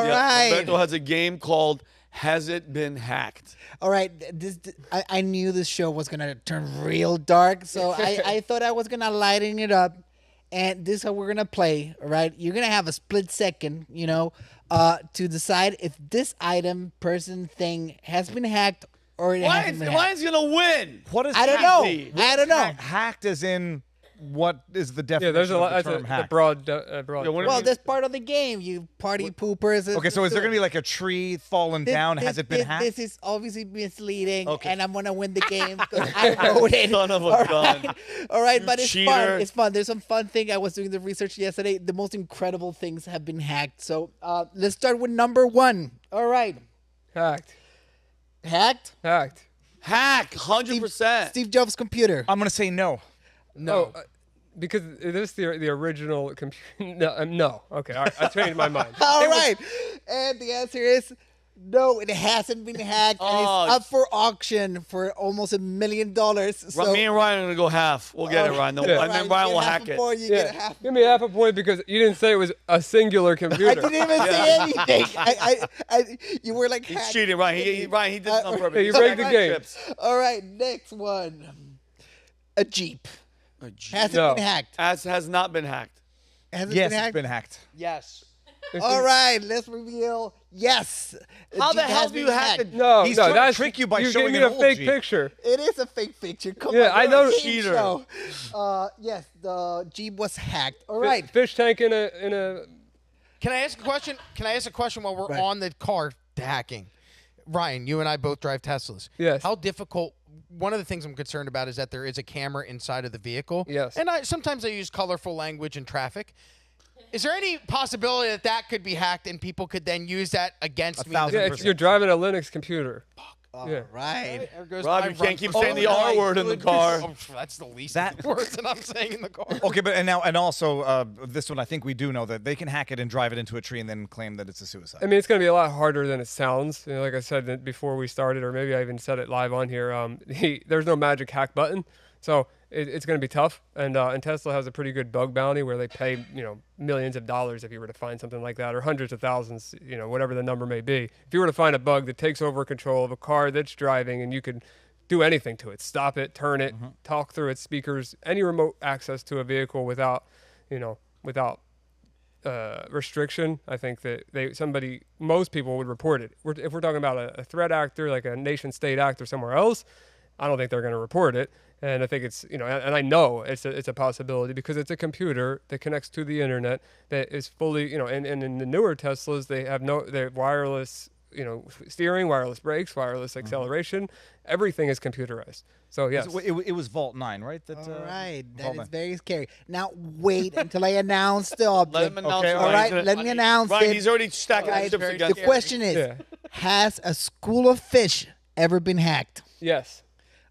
All right. Humberto has a game called Has It Been Hacked? All right, I knew this show was gonna turn real dark, so I thought I was gonna lighten it up, and this is how we're gonna play. All right, you're gonna have a split second, to decide if this item, person, thing has been hacked or it hasn't been hacked. Ryan's gonna win. What is I don't hacked? know. I don't know. Hacked as in what is the definition there's a lot. of the That's term a hacked? broad. Well, that's part of the game. You party poopers. Okay, so is there going to be like a tree falling down? Has it been hacked? This is obviously misleading, Okay. and I'm going to win the game because I voted. Son of a gun. All right, but it's cheater. fun. It's fun. There's some fun thing. I was doing the research yesterday. The most incredible things have been hacked. So let's start with number 1. All right. Hacked. Hacked? Hack, 100%. Steve Jobs' computer. I'm going to say no. No. Because it is the original computer. No. Okay. All right. I changed my mind. All right. And the answer is no, it hasn't been hacked. And it's up for auction for almost $1 million. So Me and Ryan are going to go half. We'll get it, Ryan. And then Ryan will hack it. You get a half. Give me half a point because you didn't say it was a singular computer. I didn't even say anything. You were like, He's cheating, Ryan. Ryan, he did it on purpose. Hey, you rigged the game. All right, next one. A Jeep. Has it No. been hacked? Has not been hacked. Has it Yes, been hacked? it's been hacked. Yes. All right, let's reveal. Yes. How the Jeep hell has do you been hack hacked. it? No, He's no, trying to that's trick you by you showing gave me an a old fake Jeep. picture. It is a fake picture. Come Yeah, on, I you're know- a game Cheater. show. Yes, the Jeep was hacked. All right. Fish tank in a. Can I ask a question? Can I ask a question while we're Right. on the car hacking? Ryan, you and I both drive Teslas. Yes. How difficult? One of the things I'm concerned about is that there is a camera inside of the vehicle. Yes. And sometimes I use colorful language in traffic. Is there any possibility that that could be hacked and people could then use that against me? 1,000%. You're driving a Linux computer. All Yeah. right. There goes Rob, my you can't run keep for saying the R word in the car. Oh, that's the least That- of the words that I'm saying in the car. Okay, but and also this one I think we do know that they can hack it and drive it into a tree and then claim that it's a suicide. I mean, it's going to be a lot harder than it sounds. Like I said before we started, or maybe I even said it live on here. There's no magic hack button, so it's going to be tough. And Tesla has a pretty good bug bounty where they pay millions of dollars if you were to find something like that, or hundreds of thousands, whatever the number may be. If you were to find a bug that takes over control of a car that's driving and you could do anything to it, stop it, turn it, talk through its speakers, any remote access to a vehicle without restriction, I think that most people would report it. If we're talking about a threat actor, like a nation state actor somewhere else, I don't think they're going to report it. And I think it's, and I know it's a possibility because it's a computer that connects to the internet that is fully, and in the newer Teslas, they're wireless, steering, wireless brakes, wireless acceleration, everything is computerized. So yes. It was Vault 9, right? That, All right. That Vault is 9. very scary. Now, wait until I announce the object. Let him announce Okay, it. all All Ryan's right, gonna- let me announce Ryan, it. he's already stacking All the right, chips very against The question is, Yeah. has a school of fish ever been hacked? Yes.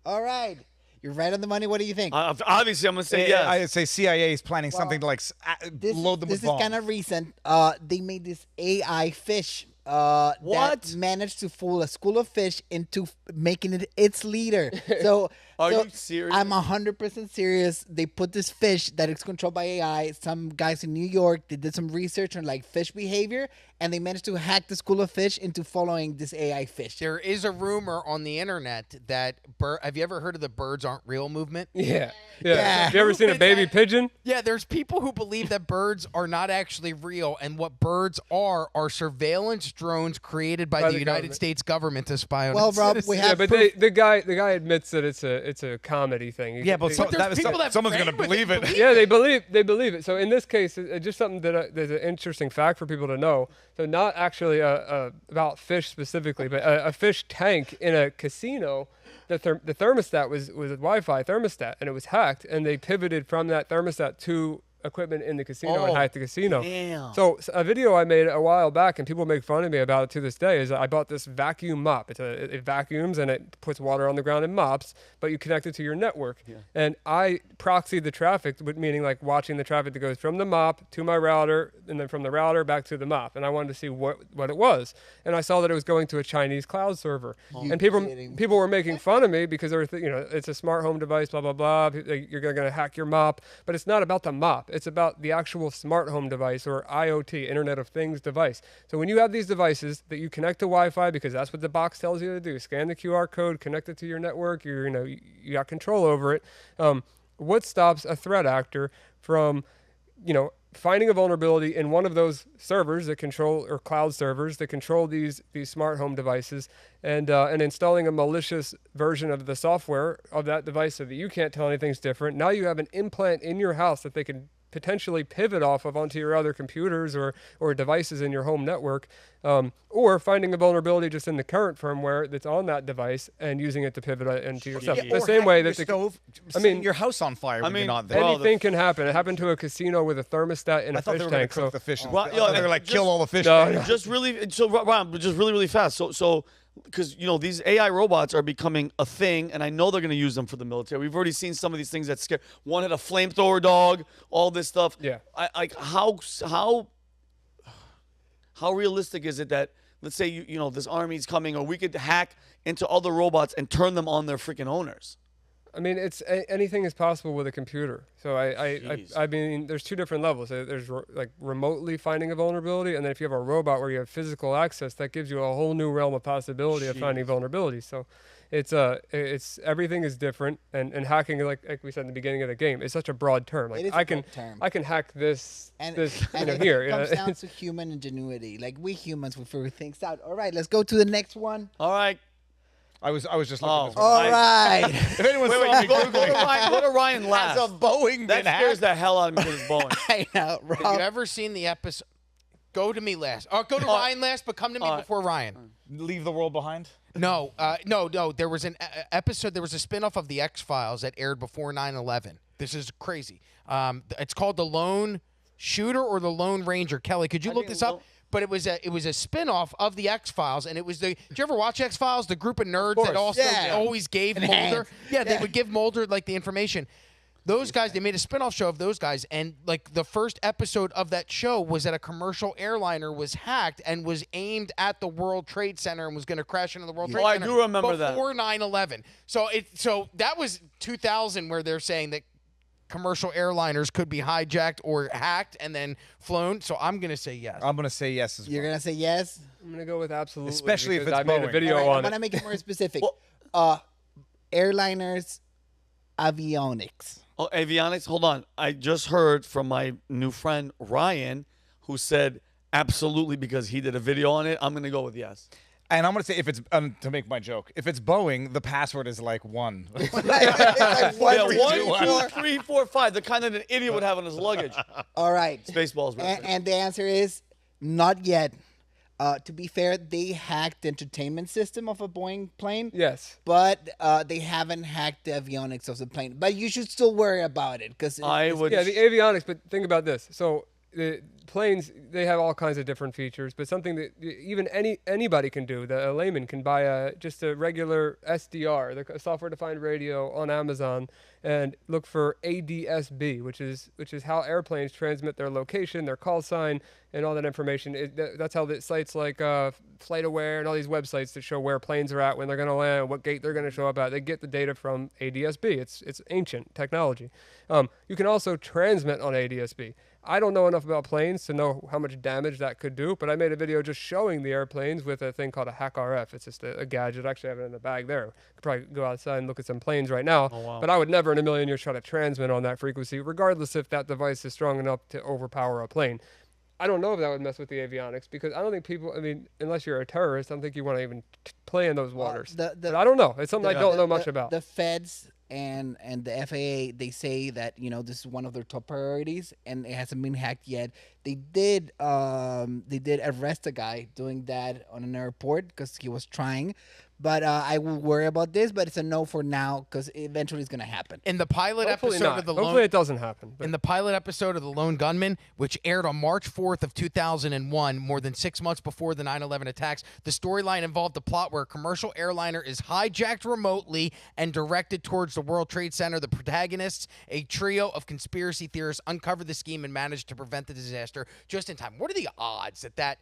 All right. You're right on the money. What do you think? Obviously, I'm going to say yes. I'd say CIA is planning something to load them with This is bombs. kind of recent. They made this AI fish What? that managed to fool a school of fish into making it its leader. So, Are so you serious? I'm 100% serious. They put this fish that is controlled by AI. Some guys in New York, they did some research on like fish behavior, and they managed to hack the school of fish into following this AI fish. There is a rumor on the internet that have you ever heard of the birds aren't real movement? Yeah. Yeah. Have you ever seen a baby pigeon? Yeah, there's people who believe that birds are not actually real, and what birds are surveillance drones created by the United government. States government to spy on Well, its Rob, citizens. we Yeah, have but proof. the guy admits that it's a comedy thing. Yeah, but there's people that someone's going to ran with believe it. Yeah, they believe it. So in this case, just something that's an interesting fact for people to know. So not actually about fish specifically, but a fish tank in a casino. The thermostat was a Wi-Fi thermostat, and it was hacked, and they pivoted from that thermostat to equipment in the casino and hacked the casino. damn. So a video I made a while back, and people make fun of me about it to this day, is I bought this vacuum mop. It vacuums and it puts water on the ground and mops, but you connect it to your network. Yeah. And I proxied the traffic, meaning like watching the traffic that goes from the mop to my router, and then from the router back to the mop. And I wanted to see what it was. And I saw that it was going to a Chinese cloud server. And people were making fun of me because they were, it's a smart home device, blah, blah, blah. You're going to hack your mop. But it's not about the mop. It's about the actual smart home device, or IoT, Internet of Things device. So when you have these devices that you connect to Wi-Fi, because that's what the box tells you to do, scan the QR code, connect it to your network, you got control over it. What stops a threat actor from, finding a vulnerability in one of those servers that control, or cloud servers that control these smart home devices, and installing a malicious version of the software of that device so that you can't tell anything's different? Now you have an implant in your house that they can potentially pivot off of onto your other computers or devices in your home network, or finding a vulnerability just in the current firmware that's on that device and using it to pivot it into yourself. Yeah, The or same way hacking that your stove, I mean, setting your house on fire when you're not there. Well, anything can happen. It happened to a casino with a thermostat in a I thought fish they were going tank. to cook the fish. Well, I thought they were like kill all the fish. No, Just really, so Ryan, just really fast. So, because these AI robots are becoming a thing, and I know they're going to use them for the military. We've already seen some of these things that scare. One had a flamethrower dog, all this stuff. Yeah. How realistic is it that, let's say this army's coming, or we could hack into other robots and turn them on their freaking owners? I mean, anything is possible with a computer. So I mean, there's two different levels. There's like remotely finding a vulnerability, and then if you have a robot where you have physical access, that gives you a whole new realm of possibility of finding vulnerabilities. So it's everything is different, and hacking, like we said in the beginning of the game, is such a broad term. Like It is a I broad term. can hack this And here. it comes down to human ingenuity. Like, we humans, we figure things out. All right, let's go to the next one. All right. I was just looking at this one. All right. If anyone Wait, saw me go to Googling, Ryan. Go to Ryan last. has a Boeing That been scares hacked? the hell out of me because it's Boeing. I know, Have you Rob. ever seen the episode? Go to me last. Or go to Ryan last, but come to me before Ryan. Leave the world behind? No. There was an episode. There was a spinoff of the X-Files that aired before 9/11. This is crazy. It's called The Lone Shooter or The Lone Ranger. Kelly, could you look this up? But it was a spinoff of the X-Files, and it was did you ever watch X-Files? The group of nerds that also always gave Mulder. Yeah, they would give Mulder like the information. Those guys, they made a spinoff show of those guys, and like the first episode of that show was that a commercial airliner was hacked and was aimed at the World Trade Center and was going to crash into the World Trade I Center. do remember that. Before 9/11. So that was 2000, where they're saying that commercial airliners could be hijacked or hacked and then flown. So I'm going to say yes. I'm going to say yes as well. You're going to say yes? I'm gonna go with absolutely, Especially if because it's I made a Boeing. video All right, I'm on going it. to make it more specific. Airliners, avionics. Oh, avionics. Hold on. I just heard from my new friend Ryan, who said absolutely because he did a video on it. I'm going to go with yes. And I'm going to say, if it's, to make my joke, if it's Boeing, the password is like 1. It's like Yeah, 1, 1, 2, 3, 4, 5. The kind that an idiot would have on his luggage. All right. Spaceballs. And the answer is not yet. To be fair, they hacked the entertainment system of a Boeing plane. Yes. But they haven't hacked the avionics of the plane. But you should still worry about it because I would. Yeah, the avionics, but think about this. So the planes, they have all kinds of different features, but something that even anybody can do, a layman can buy just a regular SDR, the software-defined radio, on Amazon, and look for ADSB, which is how airplanes transmit their location, their call sign, and all that information. That's how the sites like FlightAware and all these websites that show where planes are at, when they're going to land, what gate they're going to show up at. They get the data from ADSB. It's ancient technology. You can also transmit on ADSB. I don't know enough about planes to know how much damage that could do, but I made a video just showing the airplanes with a thing called a HackRF. It's just a gadget. Actually, I have it in the bag there. Could probably go outside and look at some planes right now. Oh, wow. But I would never in a million years try to transmit on that frequency, regardless if that device is strong enough to overpower a plane. I don't know if that would mess with the avionics, because I don't think people, unless you're a terrorist, I don't think you want to even play in those waters. But I don't know. It's something I don't know much about. The feds and the FAA, they say that this is one of their top priorities, and it hasn't been hacked yet. They did arrest a guy doing that on an airport because he was trying. But I will worry about this, but it's a no for now because eventually it's going to happen. In the pilot Hopefully episode not. of the Hopefully it doesn't happen. But In the pilot episode of The Lone Gunman, which aired on March 4th of 2001, more than 6 months before the 9/11 attacks, the storyline involved a plot where a commercial airliner is hijacked remotely and directed towards the World Trade Center. The protagonists, a trio of conspiracy theorists, uncovered the scheme and managed to prevent the disaster just in time. What are the odds that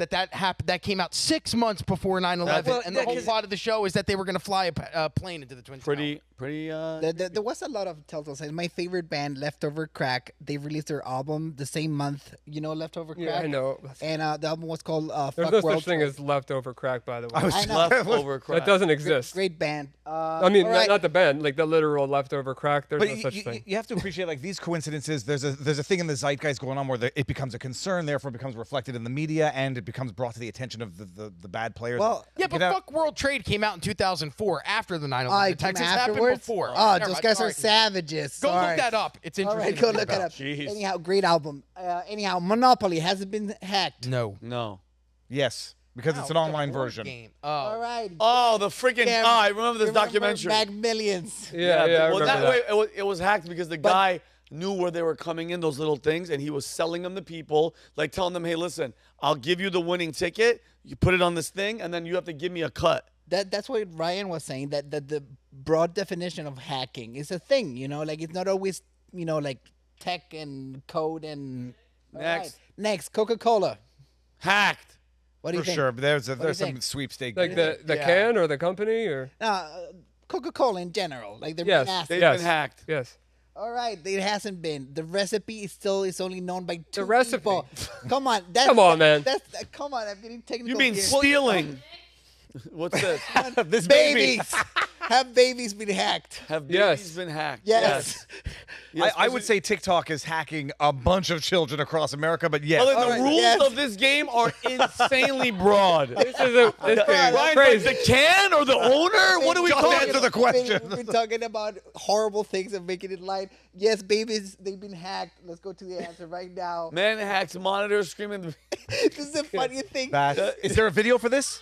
that happened. That came out 6 months before 9/11, Well, and the yeah, whole 'cause- plot of the show is that they were going to fly a plane into the Twin Towers. Pretty. There was a lot of telltale signs. My favorite band, Leftover Crack, they released their album the same month. You know Leftover Crack? Yeah, I know. And the album was called There's Fuck no World such thing Tour. as leftover crack, by the way. I know. Leftover crap. That doesn't exist. Great band. I mean, all right. not the band, like the literal leftover crack. There's But no such thing. you have to appreciate like these coincidences. There's a thing in the zeitgeist going on where it becomes a concern, therefore becomes reflected in the media, and it becomes brought to the attention of the bad players. Well, Yeah, but Fuck World Trade came out in 2004 after the 9/11 it came attacks. It's happened afterwards? before. Oh, Never those mind, guys sorry. are savages. Go Sorry. look that up. It's All interesting. right, go to look read it about. up. Jeez. Anyhow, great album. Anyhow, Monopoly has it been hacked? No. No. yes, because it's an online version. Game. All right. Oh, the freaking! Yeah, I remember this documentary. Bag Millions. Yeah, I well, remember that that. way it was hacked because the guy knew where they were coming in, those little things, and he was selling them to people, like telling them, "Hey, listen, I'll give you the winning ticket. You put it on this thing, and then you have to give me a cut." That's what Ryan was saying. That the broad definition of hacking is a thing. You know, like it's not always like tech and code and. All Next. right. Next, Coca-Cola. Hacked. What do you For think? sure, but there's do you some think? sweepstake. Like the Yeah. can or the company or Coca-Cola in general, like they're Yes. nasty. They've Yes. been hacked. yes. All right, it hasn't been. The recipe is only known by two recipe. people. Come on, that's, Come on, man. Come on. I'm getting technical. You mean here. stealing? What's this? this baby. babies? Have babies been hacked? Have Yes. babies been hacked? Yes. Yes, I would say TikTok is hacking a bunch of children across America, but yes. Well, then the right, rules yes. of this game are insanely broad. This is Ryan, like crazy. the can or the owner? What are we Just talking answer the about? question. We've been talking about horrible things and making it light. Yes, babies, they've been hacked. Let's go to the answer right now. Man hacks monitors screaming. This is the funniest thing. Is there a video for this?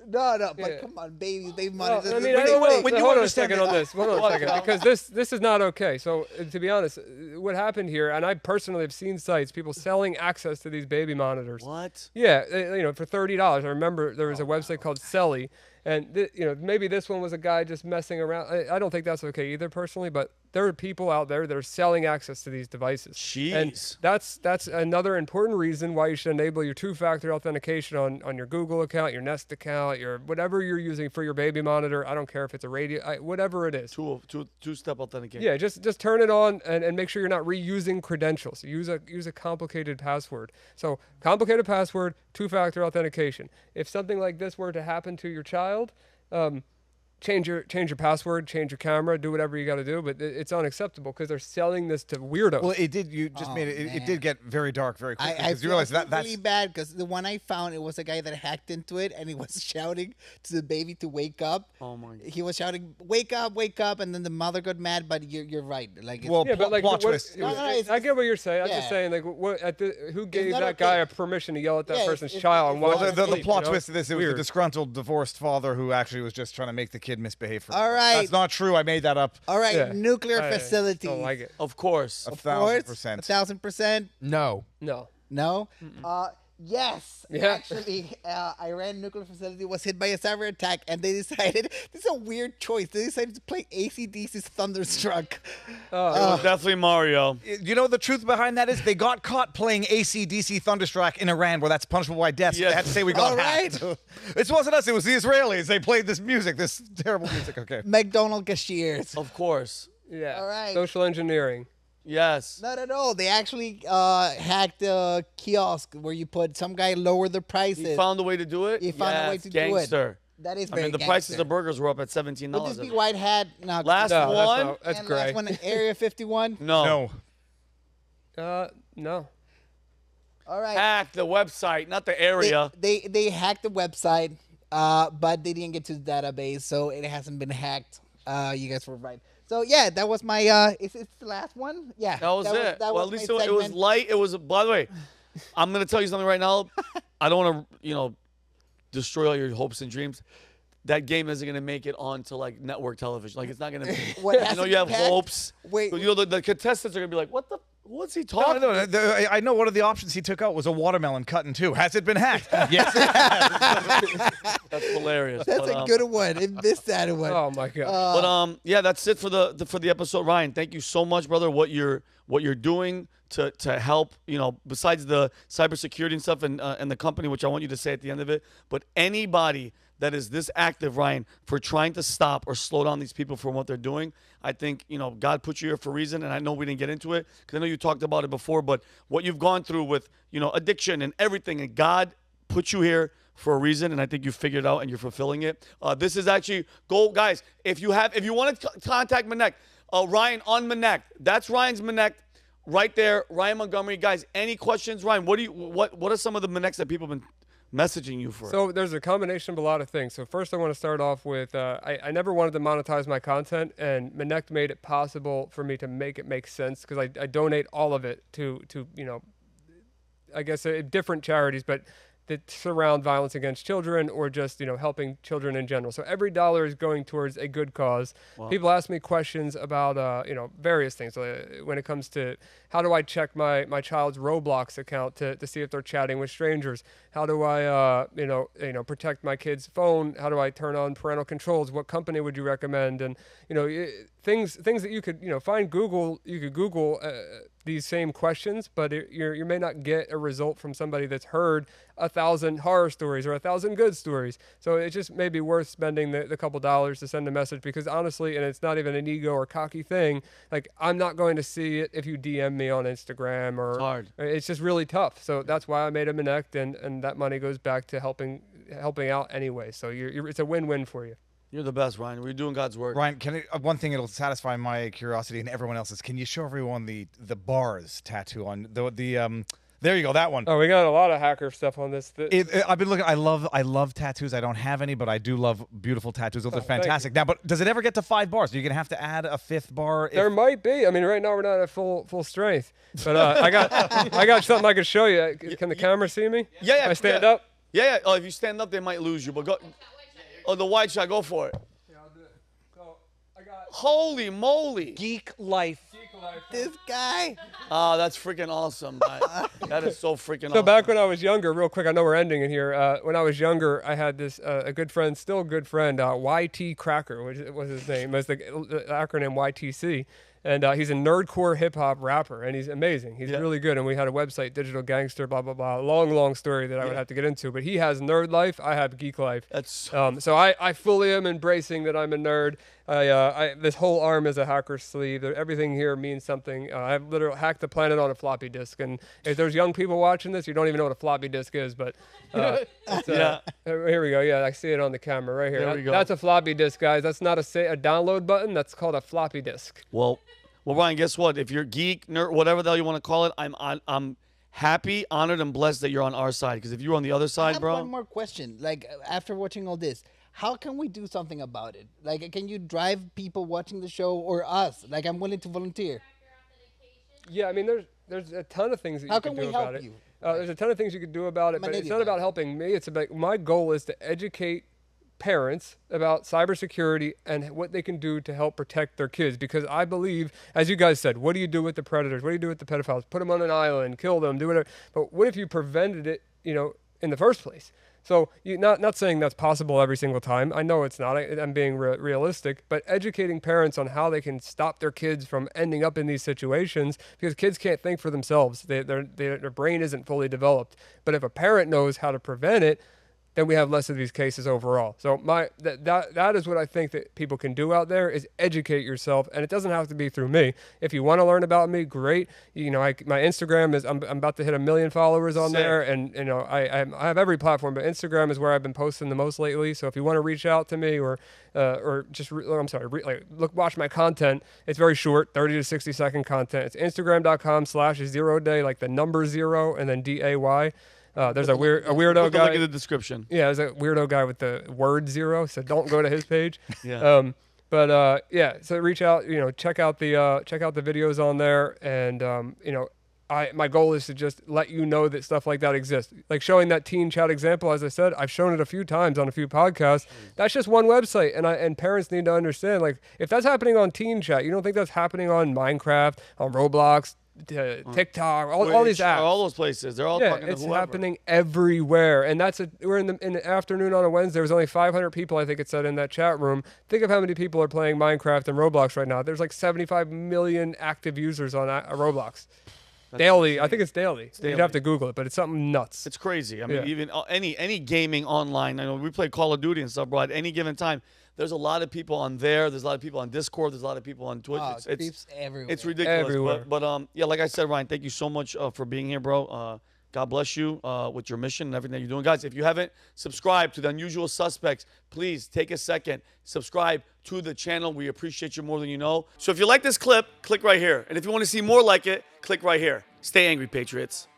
No, but Yeah. come on, babies, they Well, monitors. I It's mean, I really don't know. big. when you Hold on a understand second that- on this. Hold on a second, because this is not okay. So to be honest, what happened here, and I personally have seen sites, people selling access to these baby monitors. What? Yeah, for $30. I remember there was a website called Selly, and maybe this one was a guy just messing around. I don't think that's okay either, personally, but there are people out there that are selling access to these devices. And Jeez. that's another important reason why you should enable your two-factor authentication on your Google account, your Nest account, your whatever you're using for your baby monitor. I don't care if it's a radio, whatever it is. Two-step authentication. Yeah, just turn it on and make sure you're not reusing credentials. Use a complicated password. So complicated password, two-factor authentication. If something like this were to happen to your child, change your password, change your camera, do whatever you got to do. But it's unacceptable because they're selling this to weirdos. Well, it did. You just made it. It man. did get very dark very quickly I because you feel realize that's really bad because the one I found, it was a guy that hacked into it and he was shouting to the baby to wake up. Oh my God. He was shouting, wake up, and then the mother got mad. But you're right. Like, it's- well, yeah, but like, plot twist. No, it's- I get what you're saying. I'm yeah. just saying, like, who gave not that guy okay. a permission to yell at that Yeah, person's it's- child? And it's- watch Well, him the sleep, plot you know? twist of this, it was the Weird. disgruntled divorced father who actually was just trying to make the kid misbehave. For All right. That's not true. I made that up. all right, Yeah. nuclear I facilities. don't like it. Of course. A Of course, 1,000%. 1,000%. No. No. No. Yes. Yeah. Actually, Iran nuclear facility was hit by a cyber attack, and they decided this is a weird choice. They decided to play AC/DC's Thunderstruck. It was definitely Mario. You know the truth behind that is they got caught playing AC/DC Thunderstruck in Iran, where that's punishable by death. So Yes. they had to say we got All hacked. right. This wasn't us. It was the Israelis. They played this music, this terrible music. Okay. McDonald cashiers. Of course. Yeah. All right. Social engineering. Yes. Not at all. They actually hacked a kiosk where you put some guy lowered the prices. He found a way to do it. He found a way Yes, to do it. gangster. That is I very mean, the prices gangster. of burgers were up at $17. Would this be white hat? No. Last No, one? that's and gray. last one, Area 51. No. No. All right. Hack the website, not the area. They hacked the website, but they didn't get to the database, so it hasn't been hacked. You guys were right. So yeah, that was my. Is it the last one? Yeah. That was it. That Well, was at least my it was segment. light. It was. By the way, I'm gonna tell you something right now. I don't want to, destroy all your hopes and dreams. That game isn't gonna make it onto like network television. Like it's not gonna. What, I know hasn't you have been hacked? hopes. Wait. The contestants are gonna be like, what the? What's he No, talking? no, I know one of the options he took out was a watermelon cut in two. Has it been hacked? Yes. it has. That's hilarious. That's but, a good one. It missed that one. Oh my god. But yeah, that's it for the episode. Ryan, thank you so much, brother. What you're doing to help, besides the cybersecurity and stuff and the company, which I want you to say at the end of it, but anybody that is this active, Ryan, for trying to stop or slow down these people from what they're doing, I think, God put you here for a reason, and I know we didn't get into it because I know you talked about it before, but what you've gone through with, addiction and everything, and God put you here for a reason, and I think you figured it out and you're fulfilling it. This is actually, guys, if you want to contact Manek, Ryan on Manek, that's Ryan's Manek right there, Ryan Montgomery. Guys, any questions? Ryan, what are some of the Maneks that people have been messaging you for? So there's a combination of a lot of things. So first I want to start off with, I never wanted to monetize my content, and Manek made it possible for me to make it make sense, because I donate all of it to I guess different charities, but that surround violence against children, or just helping children in general. So every dollar is going towards a good cause. Wow. People ask me questions about various things when it comes to how do I check my child's Roblox account to see if they're chatting with strangers. How do I protect my kid's phone? How do I turn on parental controls? What company would you recommend? And things that you could find Google. You could Google these same questions, but you may not get a result from somebody that's heard 1,000 horror stories or 1,000 good stories. So it just may be worth spending the couple dollars to send a message, because honestly, and it's not even an ego or cocky thing, like I'm not going to see it if you DM me on Instagram, or it's hard. It's just really tough. So that's why I made a Manek, and that money goes back to helping out anyway. So it's a win-win for you. You're the best, Ryan. We're doing God's work. Ryan, one thing it'll satisfy my curiosity and everyone else's. Can you show everyone the bars tattoo on the there you go, that one. Oh, we got a lot of hacker stuff on this. I've been looking. I love tattoos. I don't have any, but I do love beautiful tattoos. Those are fantastic. Now, but does it ever get to 5 bars? Are you gonna have to add a 5th bar? There might be. I mean, right now we're not at full strength, but I got something I could show you. Can the camera see me? Yeah. Can I stand up? Yeah. Oh, if you stand up, they might lose you. But go. Oh, the wide shot. Go for it. Yeah, I'll do it. So I got Holy moly! Geek life. This guy. Oh, that's freaking awesome. That is so freaking awesome. So back when I was younger, real quick, I know we're ending it here. When I was younger, I had this a good friend, still a good friend, YT Cracker, which was his name. It was the acronym YTC. And he's a nerdcore hip-hop rapper, and he's amazing. He's really good, and we had a website, Digital Gangster, blah, blah, blah. Long story that I would have to get into. But he has nerd life. I have geek life. That's so I fully am embracing that I'm a nerd. This whole arm is a hacker's sleeve. Everything here means something. I've literally hacked the planet on a floppy disk. And if there's young people watching this, you don't even know what a floppy disk is. But here we go. Yeah, I see it on the camera right here. There we go. That's a floppy disk, guys. That's not a download button. That's called a floppy disk. Well, Ryan, guess what? If you're geek, nerd, whatever the hell you want to call it, I'm happy, honored, and blessed that you're on our side. Because if you were on the other I side, have bro. one more question. Like, after watching all this, how can we do something about it? Like, can you drive people watching the show, or us? Like, I'm willing to volunteer. Yeah, I mean, there's a ton of things that How you can can do we about help it. you? There's a ton of things you could do about it, I'm an but it's idiot not about about it. helping me. It's about, my goal is to educate parents about cybersecurity and what they can do to help protect their kids. Because I believe, as you guys said, what do you do with the predators? What do you do with the pedophiles? Put them on an island, kill them, do whatever. But what if you prevented it, in the first place? So not saying that's possible every single time. I know it's not. I'm being realistic, but educating parents on how they can stop their kids from ending up in these situations, because kids can't think for themselves. Their brain isn't fully developed. But if a parent knows how to prevent it, then we have less of these cases overall. So that is what I think that people can do out there, is educate yourself, and it doesn't have to be through me. If you want to learn about me, great. My Instagram is, I'm about to hit 1 million followers on there, and I have every platform, but Instagram is where I've been posting the most lately. So if you want to reach out to me, or just watch my content, it's very short, 30 to 60 second content. It's Instagram.com/0day, like the number 0 and then DAY. There's a weirdo Put the guy. link in the description. Yeah, there's a weirdo guy with the word 0, so don't go to his page. Yeah. So reach out, check out the videos on there, and my goal is to just let you know that stuff like that exists. Like showing that teen chat example, as I said, I've shown it a few times on a few podcasts. That's just one website, and parents need to understand, like, if that's happening on teen chat, you don't think that's happening on Minecraft, on Roblox, TikTok, all these apps, all those places, they're all talking to it's whoever. happening everywhere. And we're in the afternoon on a Wednesday. There was only 500 people, I think it said, in that chat room. Think of how many people are playing Minecraft and Roblox right now. There's like 75 million active users on Roblox. daily. I think it's daily. daily. You'd have to Google it, but it's something nuts. It's crazy. I mean, Yeah. even any gaming online. I know we play Call of Duty and stuff, bro. At any given time, there's a lot of people on there. There's a lot of people on Discord. There's a lot of people on Twitch. Oh, creeps everywhere. It's ridiculous. Everywhere. But yeah, like I said, Ryan, thank you so much for being here, bro. God bless you with your mission and everything that you're doing. Guys, if you haven't subscribed to The Unusual Suspects, please take a second, subscribe to the channel. We appreciate you more than you know. So if you like this clip, click right here. And if you want to see more like it, click right here. Stay angry, Patriots.